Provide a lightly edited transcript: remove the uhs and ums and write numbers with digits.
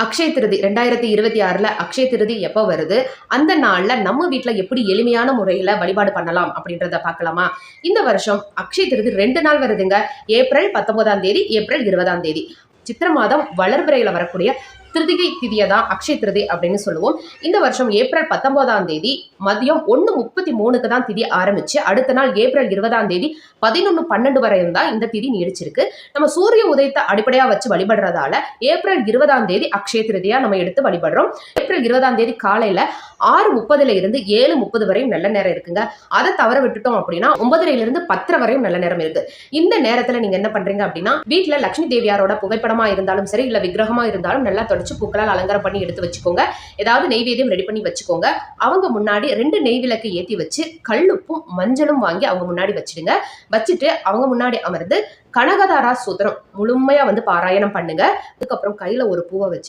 அக்ஷய திருதி 2026ல அக்ஷய திருதி எப்போ வருது? அந்த நாள்ல நம்ம வீட்ல எப்படி எளிமையான முறையில வழிபாடு பண்ணலாம் அப்படின்றத பார்க்கலாமா? இந்த வருஷம் அக்ஷய திருதி 2 நாள் வருதுங்க. ஏப்ரல் 19ஆம் தேதி, ஏப்ரல் 20ஆம் தேதி. சித்திர மாதம் வளர்பிறையில வரக்கூடிய திருதிகை திதியை தான் அக்ஷய திருதி அப்படின்னு சொல்லுவோம். இந்த வருஷம் ஏப்ரல் 19ஆம் தேதி மதியம் 1:33க்கு தான் திதி ஆரம்பிச்சு அடுத்த நாள் ஏப்ரல் 20ஆம் தேதி 11:12 வரையும் தான் இந்த திதி நீடிச்சிருக்கு. நம்ம சூரிய உதயத்தை அடிப்படையா வச்சு வழிபடுறதால ஏப்ரல் 20ஆம் தேதி அக்ஷய திருதியா நம்ம எடுத்து வழிபடுறோம். ஏப்ரல் 20ஆம் தேதி காலையில 6:30ல இருந்து 7:30 வரையும் நல்ல நேரம் இருக்குங்க. அதை தவற விட்டுட்டோம் அப்படின்னா 9:30ல இருந்து 10:30 வரையும் நல்ல நேரம் இருக்கு. இந்த நேரத்துல நீங்க என்ன பண்றீங்க அப்படின்னா வீட்டுல லட்சுமி தேவியாரோட புகைப்படமா இருந்தாலும் சரி, இல்ல விக்கிரகமா இருந்தாலும் நல்லா தொடச்சு பூக்களால் அலங்காரம் பண்ணி எடுத்து வச்சுக்கோங்க. ஏதாவது நெய்வேத்தியம் ரெடி பண்ணி வச்சுக்கோங்க. அவங்க முன்னாடி 2 நெய் விளக்கு ஏத்தி வச்சு கல்லுப்பும் மஞ்சளும் வாங்கி அவங்க முன்னாடி வச்சிடுங்க. வச்சுட்டு அவங்க முன்னாடி அமர்ந்து கனகதாரா சூத்திரம் முழுமையா பாராயணம் பண்ணுங்க. அதுக்கப்புறம் கையில ஒரு பூவை வச்சு